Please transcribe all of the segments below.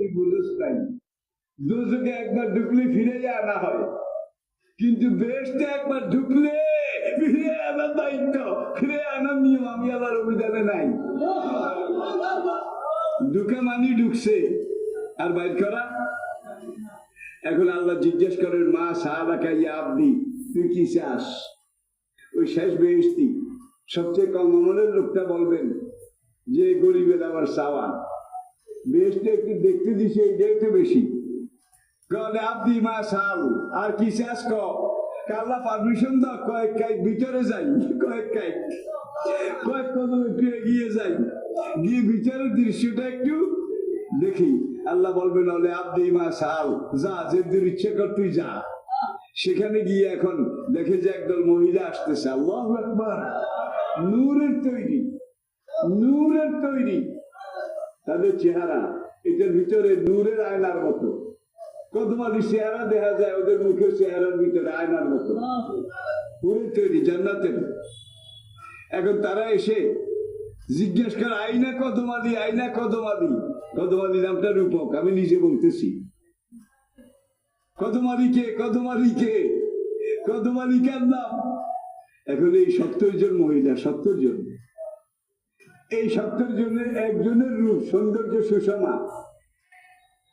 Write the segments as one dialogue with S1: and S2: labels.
S1: তুই বুঝোস নাই, দোজখে একবার ঢুকলে ফিরে আনা হয়, কিন্তু বেহেশতে একবার ঢুকলে ফিরে আনার দায়িত্ব, ফিরে আনার নিয়ম আমি আবার অভিধানে নাই। ঢুকে মানি ঢুকছে, আর বাইর করা। এখন আল্লাহ জিজ্ঞেস করেন, মা সাহাবাকা ইয়া আব্দি, তুই কি চাস? ওই শেষ বেহেশতি সবচেয়ে কম আমলের লোকটা বলবেন যে গরিবের আবার চাওয়া, বেহেশতে একটু দেখতে দিছে, এইটাই তো বেশি। কলে আব্দি মা সাল, আর কি চাস ক? আল্লাহ পারমিশন দাও, কয়েক কাইক ভিতরে যাই, কয়েক কাইক, কয়েক কদম একটু এগিয়ে যাই, গিয়ে ভিতরের দৃশ্যটা একটু দেখি। আল্লাহ বলবেন হলে আব্দি মা সাল, যা যেদিন ইচ্ছে কর তুই যা। সেখানে গিয়ে এখন দেখে যে একদল মহিলা আসতেছে, আল্লাহু আকবার, নূরের তৈরি, নূরের তৈরি তাদের চেহারা, এটার ভিতরে নূরের আয়নার মতো কদমালি চেহারা দেখা যায়, ওদের মুখের চেহারার ভিতরে আয়নার মতো, নূরের তৈরি, জান্নাতের। এখন তারা এসে জিজ্ঞেস করে, আইনা কদমালি, আইনা কদমালি। কদমালি নামটা রূপক, আমি নিজে বলতেছি। কদমালি কে? কদমালি কে? কদমালি কার নাম? এখন এই 70 জন মহিলা, 70 জন, এই 70 জনের একজনের রূপ সৌন্দর্য সুষমা,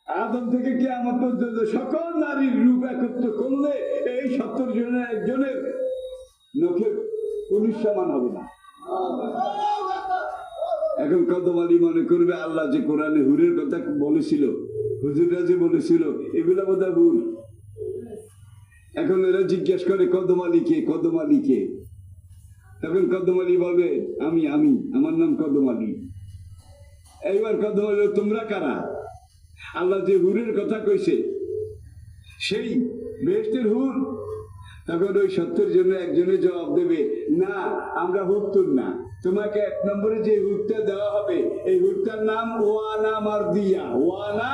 S1: আদম থেকে কিয়ামত পর্যন্ত সকল নারীর রূপ একত্র করলে এই 70 জনের একজনের নখের 19 সমান হবে না। এখন কদমালি মনে করবে আল্লাহ যে কোরআনে হুরের কথা বলেছিল, হুজুররা যে বলেছিল, এগুলা বোধহয় ভুল। এখন এরা জিজ্ঞেস করে, কদমালি কে? কদমালি কে? তখন কদমালি বলবে, আমি আমি আমার নাম কদমালি। এইবার কদমালি, তোমরা কারা? আল্লাহ যে হুরের কথা কইছে সেই বেহেশতের হুর। তখন ওই 70 জনের একজনে জবাব দেবে, না আমরা হুরতুন না, তোমাকে 1 নম্বরে যে হুরটা দেওয়া হবে এই হুরটার নাম ওয়ানা মারদিয়া। ওয়ানা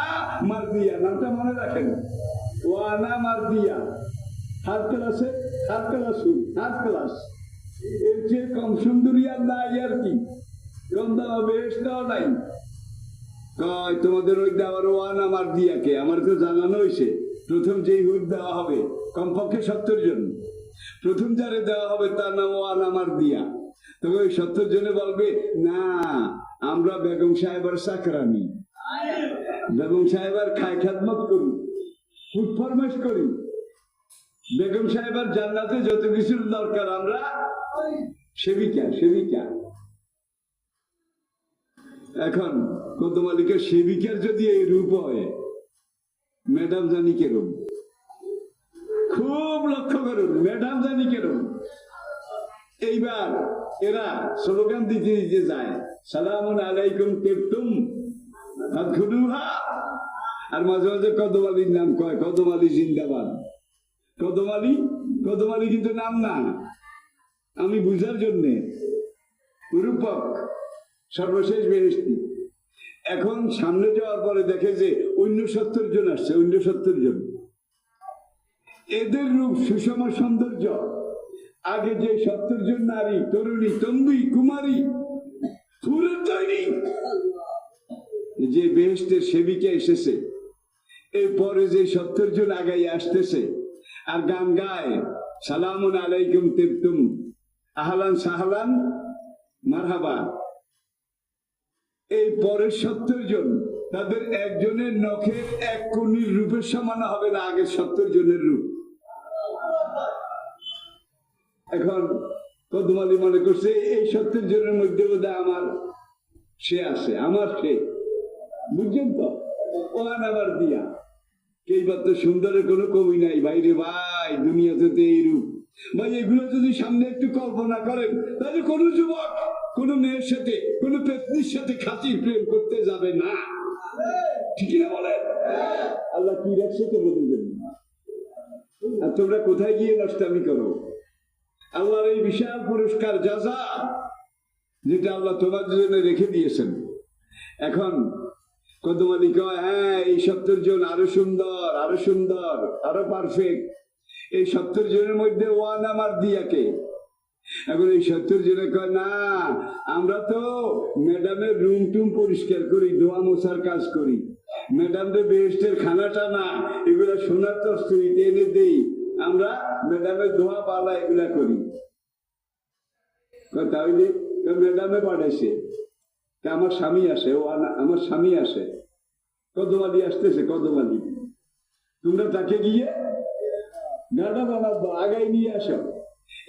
S1: মারদিয়া নামটা মনে রাখেন, ওয়ানা মারদিয়া। হার ক্লাসে, হার ক্লাস, হার ক্লাস, এর চেয়ে কম সুন্দরী আর নাই, আর কি কম দেওয়া বেহেশতও নাই। কয় তোমাদের ওই দেওয়ার ওয়ানা মারদিয়াকে আমার তো জানানো হয়েছে, প্রথম যেই হুর দেওয়া হবে কমপক্ষে 70 জন, প্রথম যারে দেওয়া হবে তার নাম ওয়ানা মারদিয়া। তবে ওই 70 জনে বলবে, না আমরা বেগম সাহেবের চাকরানি, বেগম সাহেবের খায় খেদমত করি, ফুড ফরমাইশ করি, বেগম সাহেবের জান্নাতে যত কিছুর দরকার আমরা সেবিকা, সেবিকা। এখন কদমালিকের সেবিকার যদি এই রূপ হয়, ম্যাডাম জানি কেরম, খুব লক্ষ্য করুন, ম্যাডাম জানি কেরম। এইবার এরা স্লোগান দিতে দিতে যায়, সালামুন আলাইকুম তিবতুম ফাদখুলুহা, আর মাঝে মাঝে কদমালির নাম কয়, কদমালি জিন্দাবাদ। কদমালি, কদমালি কিন্তু নাম না, আমি বুঝার জন্যে রূপক, সর্বশেষ বেহেশতি। এখন সামনে যাওয়ার পরে দেখে যে অন্য 70 জন আসছে, অন্য 70 জন, এদের রূপ সুষম সৌন্দর্য। আগে যে 70 জন নারী, তরুণী, তন্বী, কুমারী, ফুলের তৈরি, যে বেহেশতের সেবিকা এসেছে, এরপরে যে 70 জন আগাই আসতেছে আর গান গায়, সালামুন আলাইকুম তিবতুম আহলান সাহলান মারহাবা। এই পরের 70 জন, তাদের একজনের নখের 1 কণির রূপের সমান হবে না আগের 70 জনের রূপ। এখন কদমালি মনে করছে এই 70 জনের মধ্যে বোধহয় আমার সে আছে, আমার সে, বুঝছেন তো, ওয়ান আমার দিয়া। এইবার তো সুন্দরের কোনো কমি নাই ভাইরে ভাই, দুনিয়াতে তো এই রূপ ভাই। এগুলো যদি সামনে একটু কল্পনা করেন, তাহলে কোন যুবক কোন মেয়ের সাথে, কোন পেত্নীর সাথে খাতির প্রেম করতে যাবে না, ঠিক না বলেন? আল্লাহ কি রাখছে তো বলে দেবেন। আর তোমরা কোথায় গিয়ে নষ্টামি করো? আল্লাহর এই বিশাল পুরস্কার জাযা, যেটা আল্লাহ তোমাদের জন্য রেখে দিয়েছেন। এখন কদমালি কয়, হ্যাঁ এই 70 জন আরো সুন্দর, আরো সুন্দর, আরো পারফেক্ট। এই 70 জনের মধ্যে ওয়ানা মারদিয়াকে। এখন এই 70 জনে কয়, না আমরা তো ম্যাডামের রুম টুম পরিষ্কার করি, ধোয়া মোছার কাজ করি, ম্যাডামদের বেহেস্টের খানা টানা এগুলা সোনার তস্তুরিতে এনে দেই, আমরা ম্যাডামের দোয়া পালা এগুলা করি। তাহলে ম্যাডামে পাঠাইছে, আমার স্বামী আসে, ও আমার স্বামী আসে, কদমালি আসতেছে, কদমালি তোমরা তাকে গিয়ে গাড়া বানাবো, আগাই নিয়ে আসো।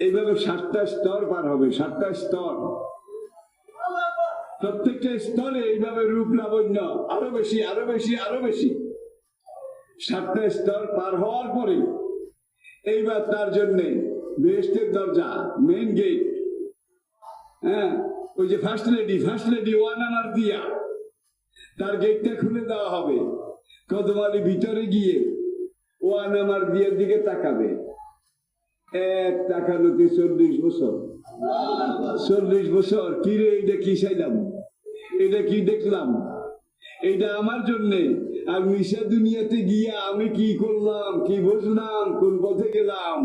S1: এইভাবে 7টা স্তর পার হবে, 7টা স্তর, প্রত্যেকটা স্তরে এইভাবে রূপ লাবণ্য আরো বেশি, আরো বেশি, আরো বেশি। 7টা স্তর পার হওয়ার পরে এইবার তার জন্য বেহেশতের দরজা, মেইন গেট, হ্যাঁ, ওই যে ফার্স্ট লেডি 1 নাম্বার দিয়া, তার গেটটা খুলে দেওয়া হবে। কদমালি ভিতরে গিয়ে 1 নাম্বার দিয়ার দিকে তাকাবে, এক তাকানোতে 40 বছর, 40 বছর। কি রে, এটা কি চাইলাম, এটা কি দেখলাম, এটা আমার জন্যে। আর মিশা দুনিয়াতে গিয়া আমি কি করলাম, কি বুঝলাম, কোন পথে গেলাম।